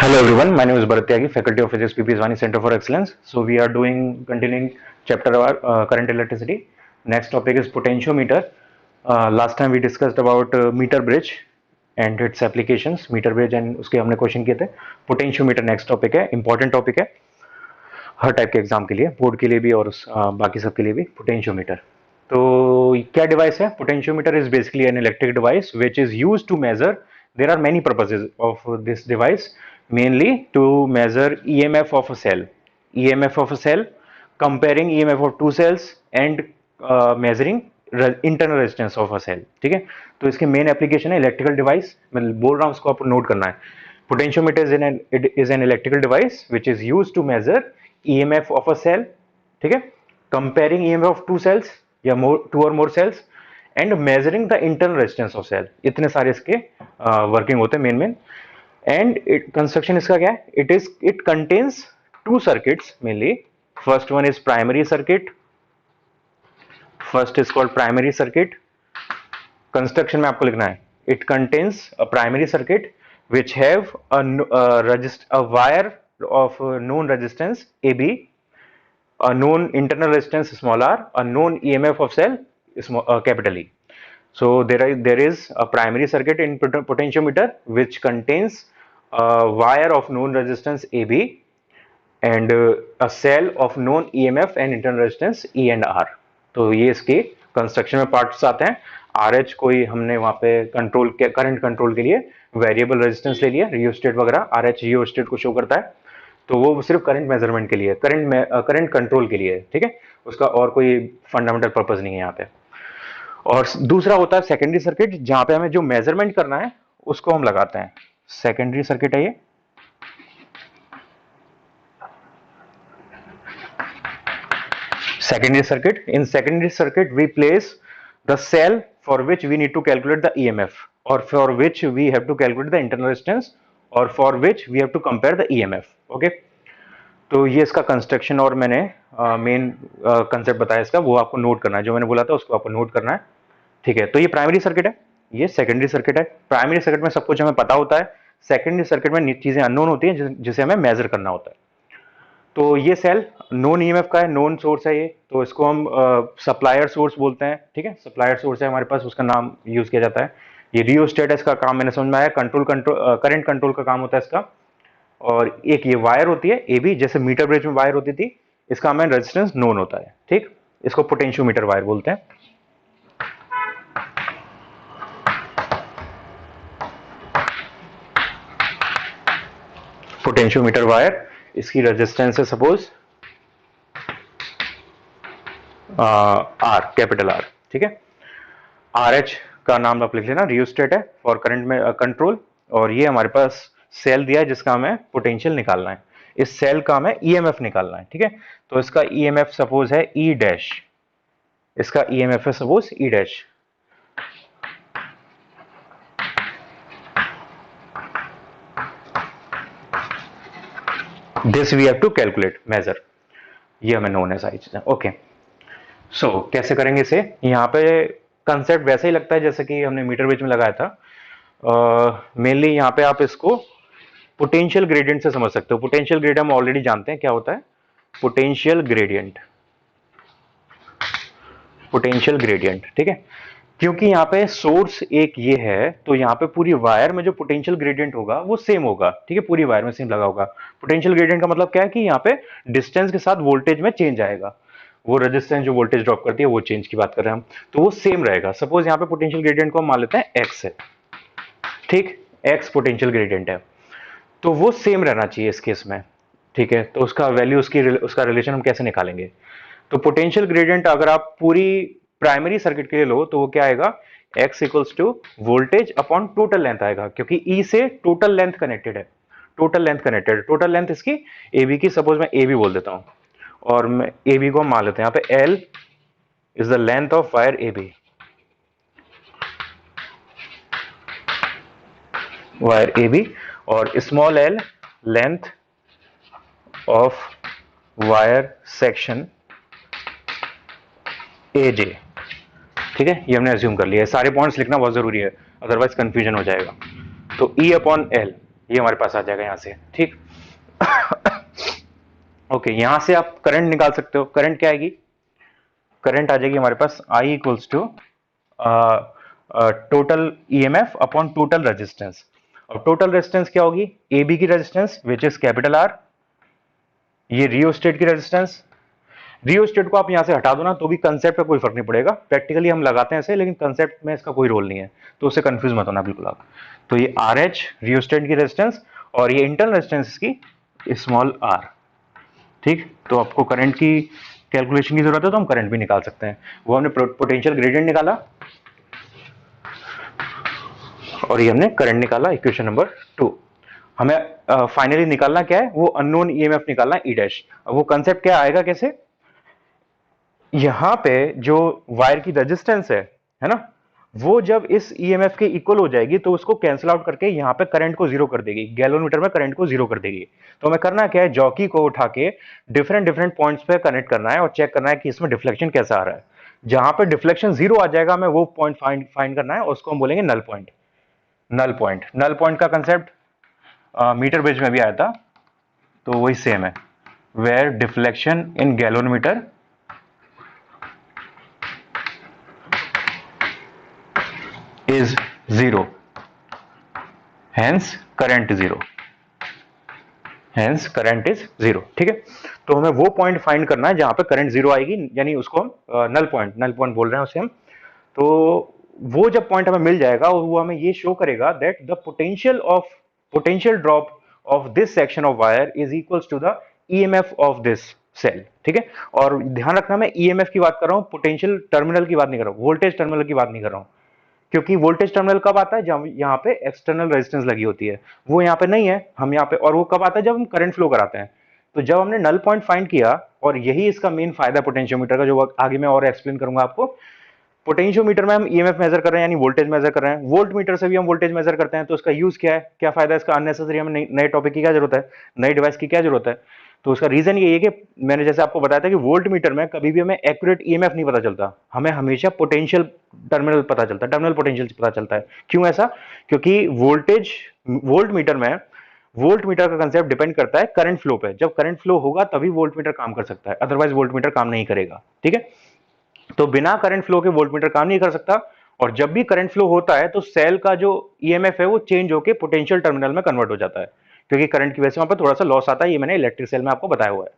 Hello everyone, my name is Bharat Tyagi, Faculty of Physics, PP Zvani Center for Excellence. So we are continuing chapter current electricity. Next topic is potentiometer. Last time we discussed about meter bridge and its applications. Meter bridge and उसके हमने question किए थे. Potentiometer next topic है, important topic है हर type के exam के लिए, board के लिए भी और बाकी सब के लिए भी. पोटेंशियोमीटर तो क्या डिवाइस है? Potentiometer is basically an electric device which is used to measure. There are many purposes of this device, mainly to measure EMF of a cell, EMF of a cell, comparing EMF of two cells and measuring internal resistance of a cell. ठीक है, तो इसके main application है electrical device. मैं बोल रहा हूँ, उसको आपको नोट करना है. Potentiometer is an electrical device which is use to measure EMF of a cell. ठीक है, comparing EMF of two cells या two or more cells and measuring the internal resistance of cell. इतने सारे इसके working होते हैं main. And construction इसका क्या है? It contains two circuits mainly. First one is primary circuit. First is called primary circuit. Construction में आपको लिखना है, it contains a primary circuit which have a wire of known resistance AB, a known internal resistance small r, a known EMF of cell capital E. So there is a primary circuit in potentiometer which contains a wire of known resistance AB and a cell of known EMF and internal resistance E and R. तो ये इसके construction में parts आते हैं. RH कोई हमने वहाँ पे कंट्रोल करंट कंट्रोल के लिए वेरिएबल रेजिस्टेंस ले लिया, रियोस्टेट वगैरह. RH रियोस्टेट को शो करता है, तो वो सिर्फ करंट मेजरमेंट के लिए, करंट कंट्रोल के लिए. ठीक है, उसका और कोई फंडामेंटल पर्पस नहीं है यहाँ पे. और दूसरा होता है सेकेंडरी सर्किट, जहां पे हमें जो मेजरमेंट करना है उसको हम लगाते हैं. सेकेंडरी सर्किट है ये. Secondary circuit, in secondary circuit we place the cell for which we need to calculate the EMF और for which we have to calculate the internal resistance और for which we have to compare the EMF. Okay, तो ये इसका construction और मैंने main concept बताया इसका, वो आपको नोट करना है. जो मैंने बोला था उसको आपको नोट करना है. ठीक है, तो ये प्राइमरी सर्किट है, ये सेकेंडरी सर्किट है. प्राइमरी सर्किट में सब कुछ हमें पता होता है, सेकेंडरी सर्किट में चीजें अननोन होती हैं जिसे हमें मेजर करना होता है. तो ये सेल नोन EMF का है, नोन सोर्स है ये, तो इसको हम सप्लायर सोर्स बोलते हैं. ठीक है, सप्लायर सोर्स है हमारे पास, उसका नाम यूज किया जाता है. ये रियोस्टेट है, इसका काम मैंने समझ में आया, करंट कंट्रोल का काम होता है इसका. और एक ये वायर होती है AB, जैसे मीटर ब्रिज में वायर होती थी, इसका हमें रेजिस्टेंस नोन होता है. ठीक, इसको पोटेंशियोमीटर वायर बोलते हैं. पोटेंशियोमीटर वायर, इसकी रेजिस्टेंस है सपोज R, कैपिटल R. ठीक है, RH का नाम आप लिख लेना, रियोस्टेट है फॉर करंट में कंट्रोल. और ये हमारे पास सेल दिया है जिसका हमें पोटेंशियल निकालना है. इस सेल का हमें EMF निकालना है. ठीक है, तो इसका EMF सपोज है E डैश, इसका EMF है suppose E dash. This we have to calculate, measure. ये हमें नोन है सारी चीजें. ओके, सो कैसे करेंगे इसे? यहाँ पे कंसेप्ट वैसे ही लगता है जैसे कि हमने मीटर ब्रिज में लगाया था. मेनली यहाँ पे आप इसको पोटेंशियल ग्रेडियंट से समझ सकते हो. पोटेंशियल ग्रेडियंट हम ऑलरेडी जानते हैं क्या होता है. Potential gradient, potential gradient. ठीक है, क्योंकि यहाँ पे सोर्स एक ये है, तो यहाँ पे पूरी वायर में जो पोटेंशियल ग्रेडियंट होगा वो सेम होगा. ठीक है, पूरी वायर में सेम लगा होगा. पोटेंशियल ग्रेडियंट का मतलब क्या है कि यहाँ पे डिस्टेंस के साथ वोल्टेज में चेंज आएगा. वो रेजिस्टेंस जो वोल्टेज ड्रॉप करती है वो चेंज की बात कर रहे हैं हम, तो वो सेम रहेगा. सपोज यहाँ पे पोटेंशियल ग्रेडियंट को हम मान लेते हैं x है. ठीक, x पोटेंशियल ग्रेडियंट है, तो वो सेम रहना चाहिए इस केस में. ठीक है, तो उसका वैल्यू, उसका रिलेशन हम कैसे निकालेंगे? तो पोटेंशियल ग्रेडियंट अगर आप पूरी प्राइमरी सर्किट के लिए लो तो वो क्या आएगा? x equals to voltage upon total length आएगा, क्योंकि E से टोटल लेंथ कनेक्टेड है. टोटल लेंथ कनेक्टेड है, टोटल लेंथ इसकी AB की, सपोज मैं AB बोल देता हूं और मैं AB को मान लेते हैं यहाँ पे L is the length of wire AB, wire AB, और small l length of wire section AJ. ठीक है, ये हमने अज्यूम कर लिया है. सारे पॉइंट्स लिखना बहुत जरूरी है, अदरवाइज कंफ्यूजन हो जाएगा. तो E अपॉन L ये हमारे पास आ जाएगा यहाँ से, ठीक। ओके, यहां से आप करंट निकाल सकते हो। करंट क्या आएगी? करंट आ जाएगी हमारे पास I equals to total EMF upon total resistance. और टोटल रेजिस्टेंस क्या होगी? ए बी की resistance which is capital R, ये रियोस्टेट की रेजिस्टेंस। रियोस्टेट को आप यहां से हटा दो ना तो भी कंसेप्ट पे कोई फर्क नहीं पड़ेगा, प्रैक्टिकली हम लगाते हैं ऐसे, लेकिन कंसेप्ट में इसका कोई रोल नहीं है, तो उससे कंफ्यूज मत होना बिल्कुल आप। तो ये आर एच रियोस्टेट की रेजिस्टेंस और ये इंटरनल रेजिस्टेंस इसकी स्मॉल आर, ठीक। तो आपको करंट की कैलकुलेशन की जरूरत है तो हम करंट भी निकाल सकते हैं। वो हमने पोटेंशियल ग्रेडियंट निकाला और ये हमने करंट निकाला, इक्वेशन नंबर 2। हमें फाइनली निकालना क्या है? वो अननोन ईएमएफ निकालना है, ई डैश। वो कंसेप्ट क्या आएगा कैसे? यहां पे जो वायर की रेजिस्टेंस है ना, वो जब इस ईएमएफ के इक्वल हो जाएगी तो उसको कैंसिल आउट करके यहां पे करंट को जीरो कर देगी, गैलोमीटर में करंट को जीरो कर देगी। तो हमें करना क्या है? जॉकी को उठा के डिफरेंट डिफरेंट पॉइंट्स पे कनेक्ट करना है और चेक करना है कि इसमें डिफ्लेक्शन कैसा आ रहा है। जहां पे डिफ्लेक्शन जीरो आ जाएगा हमें वो पॉइंट फाइंड करना है और उसको हम बोलेंगे नल पॉइंट। नल पॉइंट का कंसेप्ट मीटर ब्रिज में भी आया था, तो वही सेम है, where deflection in galvanometer is zero, hence current is zero, hence current is zero, ठीक है। तो हमें वो पॉइंट फाइंड करना है जहां पे करंट जीरो आएगी, यानी उसको हम नल पॉइंट बोल रहे हैं उसे हम। तो वो जब पॉइंट हमें मिल जाएगा वो हमें ये शो करेगा that the potential drop of this section of wire is equals to the EMF of this cell, ठीक है। और ध्यान रखना मैं ईएमएफ की बात कर रहा हूं, पोटेंशियल टर्मिनल की बात नहीं कर रहा हूं, वोल्टेज टर्मिनल की बात नहीं कर रहा हूं, क्योंकि वोल्टेज टर्मिनल कब आता है? जब यहाँ पे एक्सटर्नल रेजिस्टेंस लगी होती है, वो यहाँ पे नहीं है हम यहाँ पे। और वो कब आता है? जब हम करंट फ्लो कराते हैं। तो जब हमने नल पॉइंट फाइंड किया, और यही इसका मेन फायदा पोटेंशियोमीटर का, जो आगे मैं और एक्सप्लेन करूंगा आपको। पोटेंशियोमीटर में हम ईएमएफ मेजर कर रहे हैं, यानी वोल्टेज मेजर कर रहे हैं, वोल्ट मीटर से भी हम वोल्टेज मेजर करते हैं। तो इसका यूज क्या है, क्या फायदा है इसका? अननेसेसरी हमें नए टॉपिक की क्या जरूरत है, नई डिवाइस की क्या जरूरत है? तो उसका रीजन ये है कि मैंने जैसे आपको बताया था कि वोल्ट मीटर में कभी भी हमें एक्यूरेट ईएमएफ नहीं पता चलता, हमें हमेशा पोटेंशियल टर्मिनल पता चलता है, टर्मिनल पोटेंशियल पता चलता है। क्यों ऐसा? क्योंकि वोल्ट मीटर का कंसेप्ट डिपेंड करता है करंट फ्लो पे। जब करंट फ्लो होगा तभी वोल्ट मीटर काम कर सकता है, अदरवाइज वोल्ट मीटर काम नहीं करेगा, ठीक है। तो बिना करंट फ्लो के वोल्ट मीटर काम नहीं कर सकता। और जब भी करंट फ्लो होता है तो सेल का जो ईएमएफ है वो चेंज होकर पोटेंशियल टर्मिनल में कन्वर्ट हो जाता है, क्योंकि करंट की वजह से वहां पर थोड़ा सा लॉस आता है। ये मैंने इलेक्ट्रिक सेल में आपको बताया हुआ है।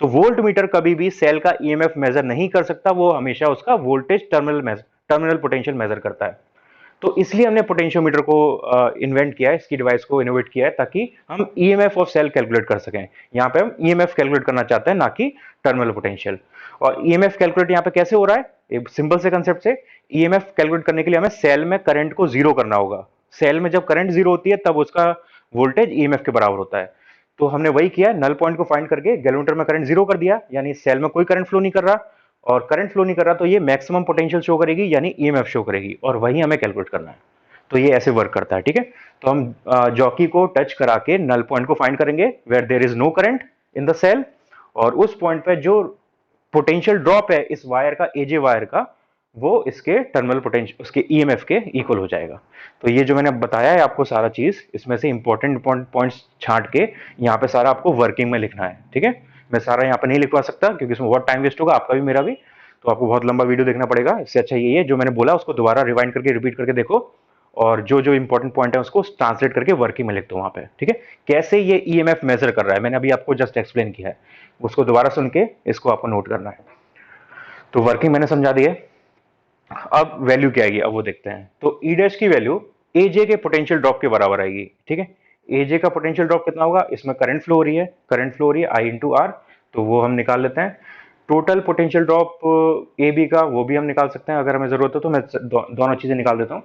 तो वोल्ट मीटर कभी भी सेल का ईएमएफ मेजर नहीं कर सकता, वो हमेशा उसका वोल्टेज टर्मिनल पोटेंशियल मेजर करता है। तो इसलिए हमने पोटेंशियोमीटर को इन्वेंट किया है, इसकी डिवाइस को इनोवेट किया है, ताकि हम ईएमएफ ऑफ सेल कैलकुलेट कर सकें। यहाँ पे हम ईएमएफ कैलकुलेट करना चाहते हैं, ना कि टर्मिनल पोटेंशियल। और ईएमएफ कैलकुलेट यहाँ पे कैसे हो रहा है? एक सिंपल से कंसेप्ट से, ईएमएफ कैलकुलेट करने के लिए हमें सेल में करंट को जीरो करना होगा। सेल में जब करंट जीरो होती है तब उसका वोल्टेज ईएमएफ के बराबर होता है। तो हमने वही किया, नल पॉइंट को फाइंड करके गैलोमीटर में करंट जीरो कर दिया, यानी सेल में कोई करंट फ्लो नहीं कर रहा। और करंट फ्लो नहीं कर रहा तो ये मैक्सिमम पोटेंशियल शो करेगी, यानी ईएमएफ शो करेगी, और वही हमें कैलकुलेट करना है। तो ये ऐसे वर्क करता है, ठीक है। तो हम जॉकी को टच करा के नल पॉइंट को फाइंड करेंगे where there is no current in the cell, और उस पॉइंट पे जो पोटेंशियल ड्रॉप है इस वायर का, एजे वायर का, वो इसके टर्मिनल पोटेंशियल, उसके ईएमएफ के इक्वल हो जाएगा। तो ये जो मैंने बताया है आपको सारा चीज, इसमें से इंपॉर्टेंट पॉइंट्स छांट के यहाँ पे सारा आपको वर्किंग में लिखना है, ठीक है। मैं सारा यहाँ पे नहीं लिखवा सकता क्योंकि इसमें बहुत टाइम वेस्ट होगा, आपका भी मेरा भी। तो आपको बहुत लंबा वीडियो देखना पड़ेगा। इससे अच्छा ये है जो मैंने बोला उसको दोबारा रिवाइंड करके रिपीट करके देखो, और जो जो इंपॉर्टेंट पॉइंट है उसको ट्रांसलेट करके वर्किंग में लिख दो वहां पे, ठीक है। कैसे ये ईएमएफ मेजर कर रहा है मैंने अभी आपको जस्ट एक्सप्लेन किया है, उसको दोबारा सुन के इसको आपको नोट करना है। तो वर्किंग मैंने समझा दी है। अब वैल्यू क्या आएगी अब वो देखते हैं। तो ई डैश की वैल्यू एजे के पोटेंशियल ड्रॉप के बराबर आएगी, ठीक है। एजे का पोटेंशियल ड्रॉप कितना होगा? इसमें करंट फ्लो हो रही है आई इंटू आर, तो वो हम निकाल लेते हैं। Total potential drop A B का वो भी हम निकाल सकते हैं अगर हमें जरूरत हो तो। मैं दोनों चीजें निकाल देता हूं।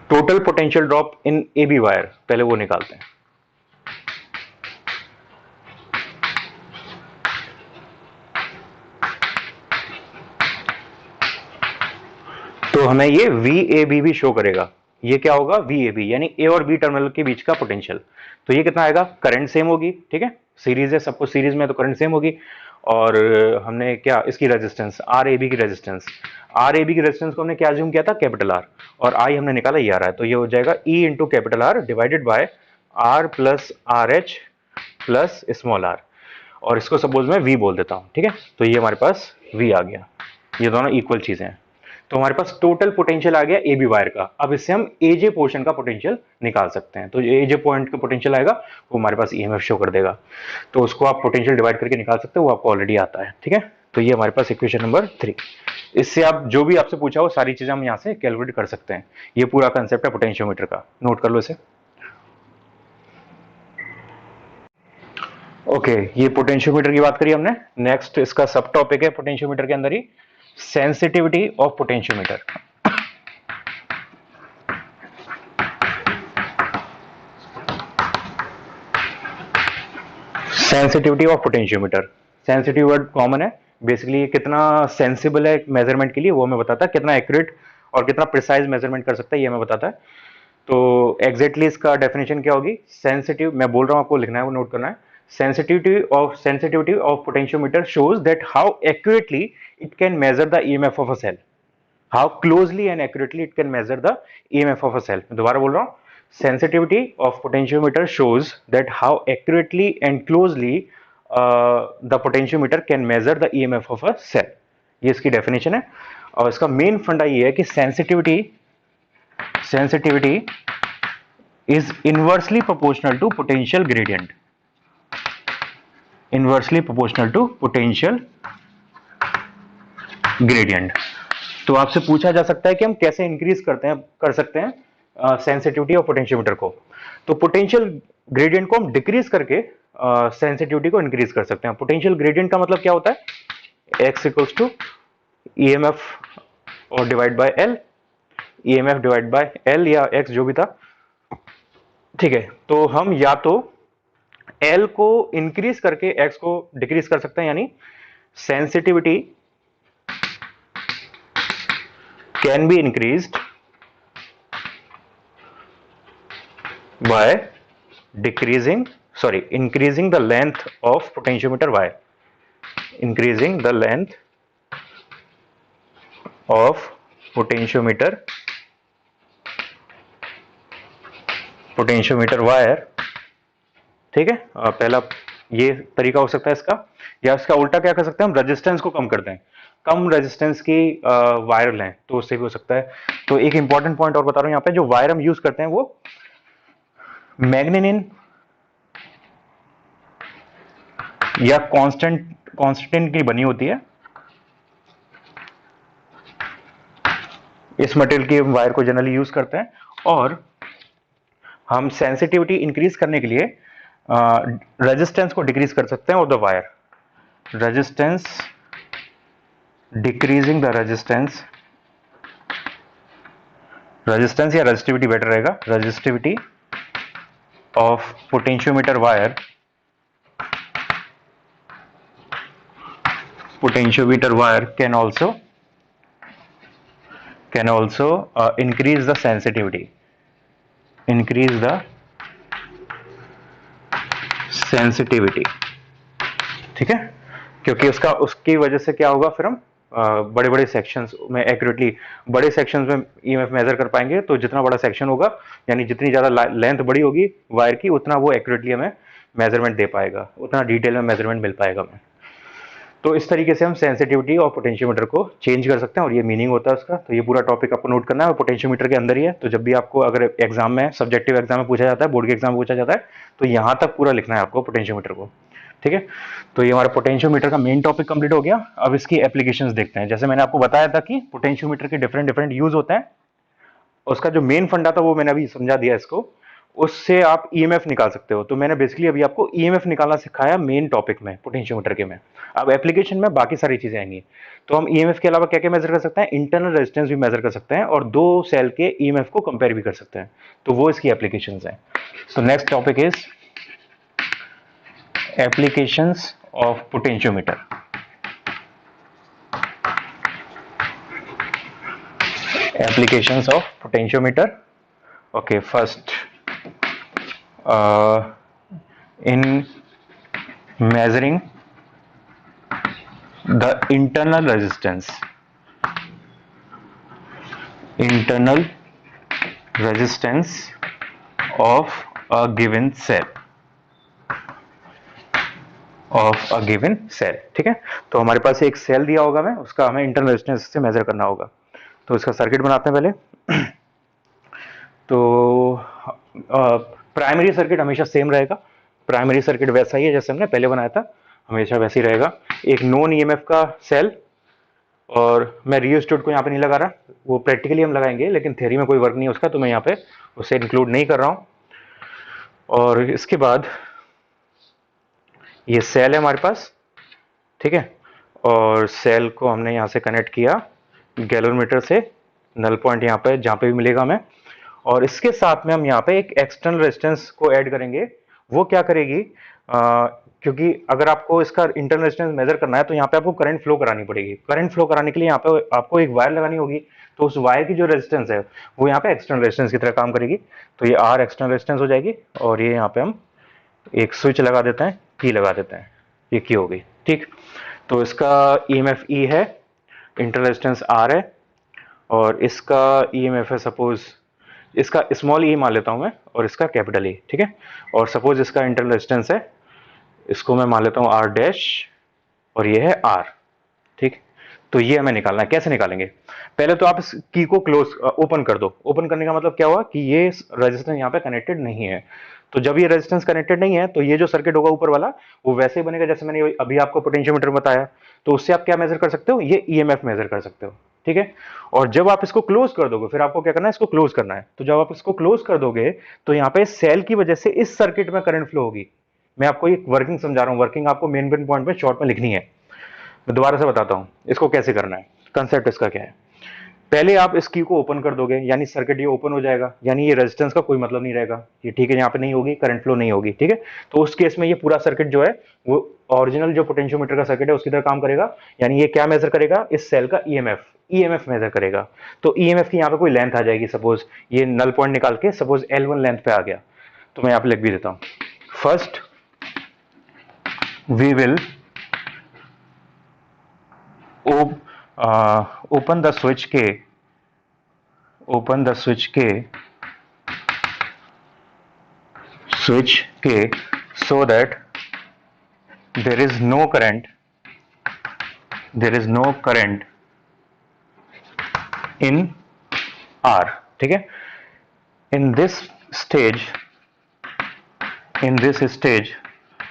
Total potential drop in A B wire, पहले वो निकालते हैं। तो हमें ये वी ए बी भी शो करेगा। ये क्या होगा? वी ए बी, यानी ए और बी टर्मिनल के बीच का पोटेंशियल। तो ये कितना आएगा? करंट सेम होगी, ठीक है, सीरीज है, सबको सीरीज में तो करंट सेम होगी। और हमने क्या इसकी रेजिस्टेंस आर ए बी की रेजिस्टेंस, आर ए बी की रेजिस्टेंस को हमने क्या ज्यूम किया था, कैपिटल आर, और आई हमने निकाला ई आर है, तो ये हो जाएगा E into capital R divided by R plus R H plus small r, और इसको सपोज मैं वी बोल देता हूँ, ठीक है। तो ये हमारे पास वी आ गया, ये दोनों इक्वल चीजें हैं। तो हमारे पास टोटल पोटेंशियल आ गया ए बी वायर का। अब इससे हम एजे पोर्शन का पोटेंशियल निकाल सकते हैं। तो एजे पॉइंट का पोटेंशियल आएगा वो हमारे पास ईएमएफ शो कर देगा, तो उसको आप पोटेंशियल डिवाइड करके निकाल सकते हो, वो आपको ऑलरेडी आता है, ठीक है। तो ये हमारे पास इक्वेशन नंबर 3। इससे आप जो भी आपसे पूछा हो सारी चीजें हम यहाँ से कैलकुलेट कर सकते हैं। ये पूरा कंसेप्ट है पोटेंशियोमीटर का, नोट कर लो इसे। ओके, ये पोटेंशियोमीटर की बात करी हमने। नेक्स्ट इसका सब टॉपिक है पोटेंशियोमीटर के अंदर ही, sensitivity of potentiometer. Sensitivity of potentiometer, sensitive word common है, बेसिकली कितना सेंसिबल है मेजरमेंट के लिए वो हमें बताता है, कितना एक्यूरेट और कितना प्रिसाइज मेजरमेंट कर सकता है ये हमें बताता है। तो एग्जैक्टली इसका डेफिनेशन क्या होगी, सेंसिटिव, मैं बोल रहा हूं आपको लिखना है, वो नोट करना है। Sensitivity of potentiometer shows that how accurately it can measure the EMF of a cell, how closely and accurately it can measure the EMF of a cell। मैं दोबारा बोल रहा हूँ, sensitivity of potentiometer shows that how accurately and closely the potentiometer can measure the EMF of a cell। ये इसकी definition है, और इसका मेन फंडा ये है कि sensitivity is inversely proportional to potential gradient, inversely proportional to potential gradient। तो आपसे पूछा जा सकता है कि हम कैसे इंक्रीज कर सकते हैं सेंसिटिविटी ऑफ पोटेंशियोमीटर को। तो पोटेंशियल ग्रेडियंट को हम डिक्रीज करके सेंसिटिविटी को इंक्रीज कर सकते हैं। पोटेंशियल ग्रेडियंट का मतलब क्या होता है, x equals to E M F और divide by L, E M F divide by L या x जो भी था, ठीक है। तो हम या तो L को इंक्रीज करके X को डिक्रीज कर सकते हैं, यानी sensitivity can be increased by increasing the length of potentiometer wire, increasing the length of potentiometer wire, ठीक है। पहला ये तरीका हो सकता है इसका, या इसका उल्टा क्या कर सकते हैं, हम रेजिस्टेंस को कम करते हैं, कम रेजिस्टेंस की वायर लें, तो उससे भी हो सकता है। तो एक इंपॉर्टेंट पॉइंट और बता रहा हूं, यहाँ पे जो वायर हम यूज करते हैं वो मैग्नेनिन या कांस्टेंट की बनी होती है। इस मटेरियल की वायर को जनरली यूज करते हैं, और हम सेंसिटिविटी इंक्रीज करने के लिए रेजिस्टेंस को डिक्रीज कर सकते हैं of the wire, resistance, decreasing the resistance या रेजिस्टिविटी बेटर रहेगा, resistivity of potentiometer wire, can also increase the sensitivity, ठीक है। क्योंकि उसकी वजह से क्या होगा, फिर हम बड़े बड़े सेक्शंस में एक्यूरेटली, बड़े सेक्शंस में ईएमएफ मेजर कर पाएंगे। तो जितना बड़ा सेक्शन होगा, यानी जितनी ज्यादा लेंथ बड़ी होगी वायर की, उतना वो एक्यूरेटली हमें मेजरमेंट दे पाएगा, उतना डिटेल में मेजरमेंट मिल पाएगा हमें। तो इस तरीके से हम सेंसिटिविटी और पोटेंशियोमीटर को चेंज कर सकते हैं, और ये मीनिंग होता है उसका। तो ये पूरा टॉपिक आपको नोट करना है, पोटेंशियोमीटर के अंदर ही है। तो जब भी आपको अगर एग्जाम में, सब्जेक्टिव एग्जाम में पूछा जाता है, बोर्ड के एग्जाम में पूछा जाता है, तो यहाँ तक पूरा लिखना है आपको पोटेंशियोमीटर को, ठीक है। तो ये हमारा पोटेंशियोमीटर का मेन टॉपिक कंप्लीट हो गया। अब इसकी एप्लीकेशंस देखते हैं। जैसे मैंने आपको बताया था कि पोटेंशियोमीटर के डिफरेंट यूज होते हैं, उसका जो मेन फंडा था वो मैंने अभी समझा दिया इसको, उससे आप ईएमएफ निकाल सकते हो। तो मैंने बेसिकली अभी आपको ईएमएफ निकालना सिखाया मेन टॉपिक में, पोटेंशियोमीटर के में। अब एप्लीकेशन में बाकी सारी चीजें आएंगी। तो हम ईएमएफ के अलावा क्या क्या मेजर कर सकते हैं, इंटरनल रेजिस्टेंस भी मेजर कर सकते हैं, और दो सेल के ईएमएफ को कंपेयर भी कर सकते हैं। तो वो इसकी एप्लीकेशंस हैं। So next topic is applications of potentiometer. Applications of potentiometer. Okay, first in measuring the internal resistance of a given cell, ठीक है। तो हमारे पास एक सेल दिया होगा हमें, उसका हमें इंटरनल रेजिस्टेंस से मेजर करना होगा। तो इसका सर्किट बनाते हैं पहले। तो प्राइमरी सर्किट हमेशा सेम रहेगा, प्राइमरी सर्किट वैसा ही है जैसे हमने पहले बनाया था, हमेशा वैसे ही रहेगा। एक नॉन ईएमएफ का सेल, और मैं रियोस्टेट को यहाँ पे नहीं लगा रहा, वो प्रैक्टिकली हम लगाएंगे, लेकिन थ्योरी में कोई वर्क नहीं है उसका, तो मैं यहाँ पे उसे इंक्लूड नहीं कर रहा हूँ। और इसके बाद ये सेल है हमारे पास, ठीक है, और सेल को हमने यहाँ से कनेक्ट किया गैलोरीमीटर से, नल पॉइंट यहाँ पे जहाँ पे भी मिलेगा हमें, और इसके साथ में हम यहाँ पे एक एक्सटर्नल रेजिस्टेंस को ऐड करेंगे। वो क्या करेगी, क्योंकि अगर आपको इसका इंटरनल रेजिस्टेंस मेजर करना है तो यहाँ पे आपको करंट फ्लो करानी पड़ेगी। करंट फ्लो कराने के लिए यहाँ पे आपको एक वायर लगानी होगी, तो उस वायर की जो रेजिस्टेंस है वो यहाँ पे एक्सटर्नल रेजिस्टेंस की तरह काम करेगी। तो ये आर एक्सटर्नल रेजिस्टेंस हो जाएगी, और ये यहाँ पे हम एक स्विच लगा देते हैं, की लगा देते हैं, ये की हो गई, ठीक। तो इसका ईएमएफ ई है, इंटरनल रेजिस्टेंस आर है, और इसका ईएमएफ है सपोज, इसका स्मॉल ई मान लेता हूं मैं, और इसका कैपिटल ई, ठीक है। और सपोज इसका इंटरनल रेजिस्टेंस है, इसको मैं मान लेता हूं आर डैश, और ये है आर, ठीक। तो ये हमें निकालना है, कैसे निकालेंगे? पहले तो आप इस की को क्लोज ओपन कर दो। ओपन करने का मतलब क्या हुआ कि ये रेजिस्टेंस यहाँ पे कनेक्टेड नहीं है। तो जब ये रेजिस्टेंस कनेक्टेड नहीं है तो ये जो सर्किट होगा ऊपर वाला वो वैसे ही बनेगा जैसे मैंने अभी आपको पोटेंशियोमीटर बताया। तो उससे आप क्या मेजर कर सकते हो, ये ईएमएफ मेजर कर सकते हो, ठीक है। और जब आप इसको क्लोज कर दोगे, फिर आपको क्या करना है, इसको क्लोज करना है। तो जब आप इसको क्लोज कर दोगे तो यहाँ पे सेल की वजह से इस सर्किट में करंट फ्लो होगी। मैं आपको एक वर्किंग समझा रहा हूँ, वर्किंग आपको मेन पॉइंट पे शॉर्ट में लिखनी है। मैं दोबारा से बताता हूं इसको कैसे करना है। कंसेप्ट इसका क्या है, पहले आप इस की को ओपन कर दोगे, यानी सर्किट ये ओपन हो जाएगा, यानी ये रेजिस्टेंस का कोई मतलब नहीं रहेगा, ये ठीक है, यहाँ पे नहीं होगी, करंट फ्लो नहीं होगी, ठीक है। तो उस केस में ये पूरा सर्किट जो है वो ओरिजिनल जो पोटेंशियोमीटर का सर्किट है उसकी तरह काम करेगा। यानी ये क्या मेजर करेगा, इस सेल का ईएमएफ मेजर करेगा। तो ईएमएफ की यहाँ पे कोई लेंथ आ जाएगी, सपोज ये नल पॉइंट निकाल के सपोज L1 लेंथ पे आ गया, तो मैं यहाँ पे लिख भी देता हूँ। First we will open the switch K so that there is no current in R, ठीक है। in this stage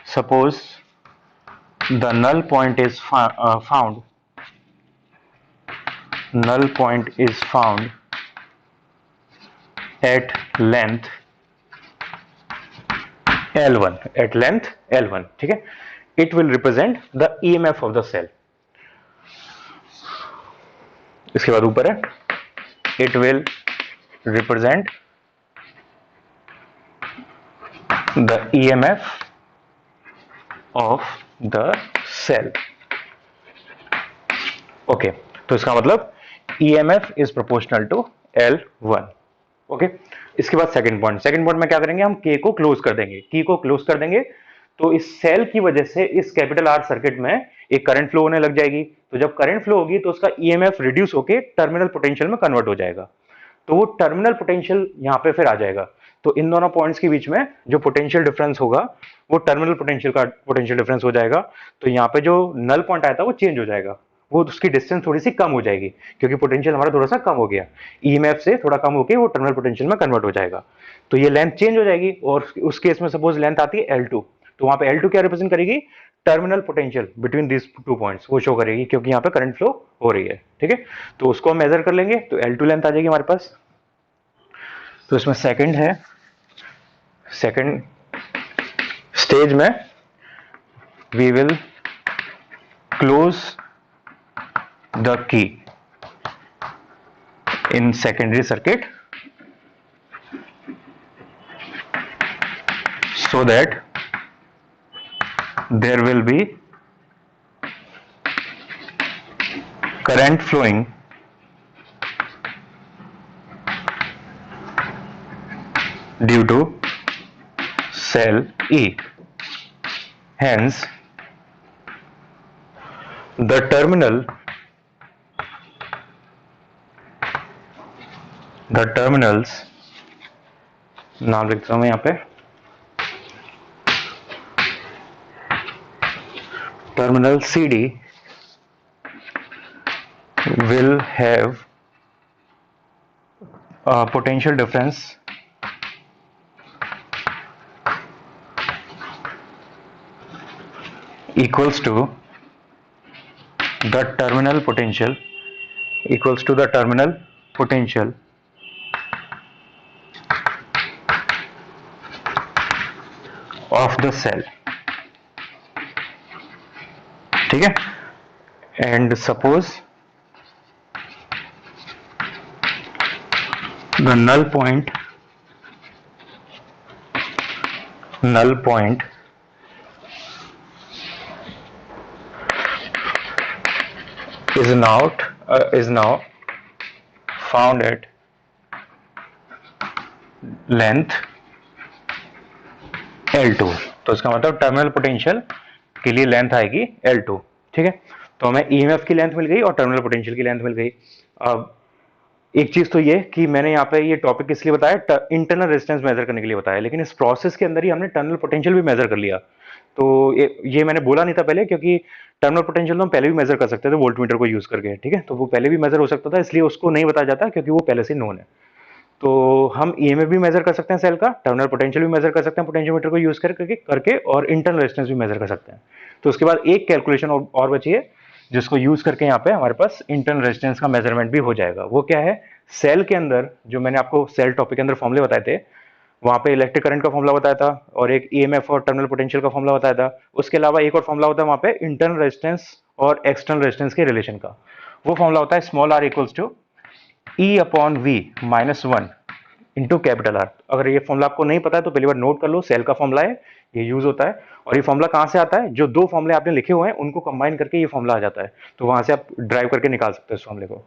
suppose the null point is found at length L1, ठीक है। it will represent the EMF of the cell। इसके बाद ऊपर है it will represent the EMF of the cell। Okay, तो इसका मतलब EMF is proportional to L1। Okay, इसके बाद सेकंड पॉइंट में क्या करेंगे, हम K को क्लोज कर देंगे, की को क्लोज कर देंगे। तो इस सेल की वजह से इस कैपिटल आर सर्किट में एक करंट फ्लो होने लग जाएगी। तो जब करंट फ्लो होगी तो उसका ईएमएफ रिड्यूस होकर टर्मिनल पोटेंशियल में कन्वर्ट हो जाएगा। तो वो टर्मिनल पोटेंशियल यहाँ पे फिर आ जाएगा। तो इन दोनों पॉइंट्स के बीच में जो पोटेंशियल डिफरेंस होगा वो टर्मिनल पोटेंशियल डिफरेंस हो जाएगा। तो यहाँ पे जो नल पॉइंट आया था वो चेंज हो जाएगा, वो उसकी डिस्टेंस थोड़ी सी कम हो जाएगी क्योंकि पोटेंशियल हमारा थोड़ा सा कम हो गया, ईएमएफ से थोड़ा कम होकर वो टर्मिनल पोटेंशियल में कन्वर्ट हो जाएगा। तो ये लेंथ चेंज हो जाएगी, और उस केस में सपोज लेंथ आती है L2, तो वहां पे L2 क्या रिप्रेजेंट करेगी, terminal potential between this two points वो शो करेगी, क्योंकि यहाँ पे करंट फ्लो हो रही है, ठीक है। तो उसको हम मेजर कर लेंगे, तो L2 लेंथ आ जाएगी हमारे पास। तो इसमें सेकंड है, सेकंड स्टेज में we will close the key in secondary circuit so that there will be current flowing due to cell E. Hence the terminals, नाम लिखता हूं मैं यहाँ पे, terminal CD will have a potential difference equals to the terminal potential of the cell. ठीक है, and suppose the null point is now found at length L2. तो इसका मतलब टर्मिनल पोटेंशियल के लिए लेंथ आएगी L2. ठीक है, तो हमें EMF की लेंथ मिल गई और टर्मिनल पोटेंशियल की लेंथ मिल गई. अब एक चीज तो ये कि मैंने यहाँ पे ये टॉपिक इसलिए बताया, इंटरनल रेजिस्टेंस मेजर करने के लिए बताया, लेकिन इस प्रोसेस के अंदर ही हमने टर्मिनल पोटेंशियल भी मेजर कर लिया. तो ये मैंने बोला नहीं था पहले, क्योंकि टर्मिनल पोटेंशियल तो हम पहले भी मेजर कर सकते थे वोल्टमीटर को यूज करके. ठीक है, तो वो पहले भी मेजर हो सकता था, इसलिए उसको नहीं बताया जाता क्योंकि वो पहले से नोन है. तो हम ईएमएफ भी मेजर कर सकते हैं सेल का, टर्मिनल पोटेंशियल भी मेजर कर सकते हैं पोटेंशियोमीटर को यूज करके और इंटरनल रेजिस्टेंस भी मेजर कर सकते हैं. तो उसके बाद एक कैलकुलेशन और बची है जिसको यूज करके यहाँ पे हमारे पास इंटरनल रेजिस्टेंस का मेजरमेंट भी हो जाएगा. वो क्या है, सेल के अंदर जो मैंने आपको सेल टॉपिक के अंदर फॉर्मूले बताए थे, वहां पे इलेक्ट्रिक करंट का फॉर्मूला बताया था और एक ईएमएफ और टर्मिनल पोटेंशियल का फॉर्मूला बताया था. उसके अलावा एक और फॉर्मूला होता है वहां पे इंटरनल रेजिस्टेंस और एक्सटर्नल रेजिस्टेंस के रिलेशन का. वो फॉर्मूला होता है small r equals to E upon V minus 1 into capital R. अगर ये फॉर्मूला आपको नहीं पता है तो पहली बार नोट कर लो, सेल का फॉर्मूला है, ये यूज होता है. और ये फॉर्मूला कहाँ से आता है, जो दो फॉर्मूले आपने लिखे हुए हैं उनको कंबाइन करके ये फॉर्मूला आ जाता है. तो वहां से आप ड्राइव करके निकाल सकते हैं इस फॉर्मूले को.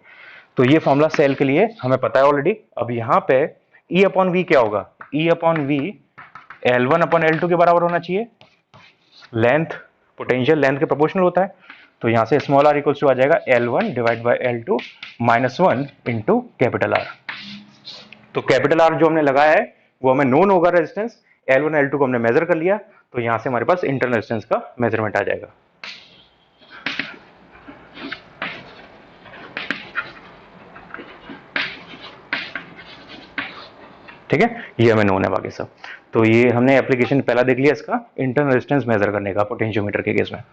तो ये फॉर्मूला सेल के लिए हमें पता है ऑलरेडी. अब यहाँ पे E अपॉन V क्या होगा, E upon V L1 upon L2 के बराबर होना चाहिए. लेंथ, पोटेंशियल लेंथ के प्रोपोर्शनल होता है. तो यहाँ से स्मॉल r इक्वल्स टू आ जाएगा L1 divide by L2 minus 1 into capital R. तो कैपिटल R जो हमने लगाया है वो हमें नोन होगा रेजिस्टेंस, L1 L2 को हमने मेजर कर लिया, तो यहां से हमारे पास इंटरनल रेजिस्टेंस का मेजरमेंट आ जाएगा. ठीक है, ये हमें नोन है बाकी सब. तो ये हमने एप्लीकेशन पहला देख लिया इसका, इंटरनल रेजिस्टेंस मेजर करने का पोटेंशियोमीटर के केस में.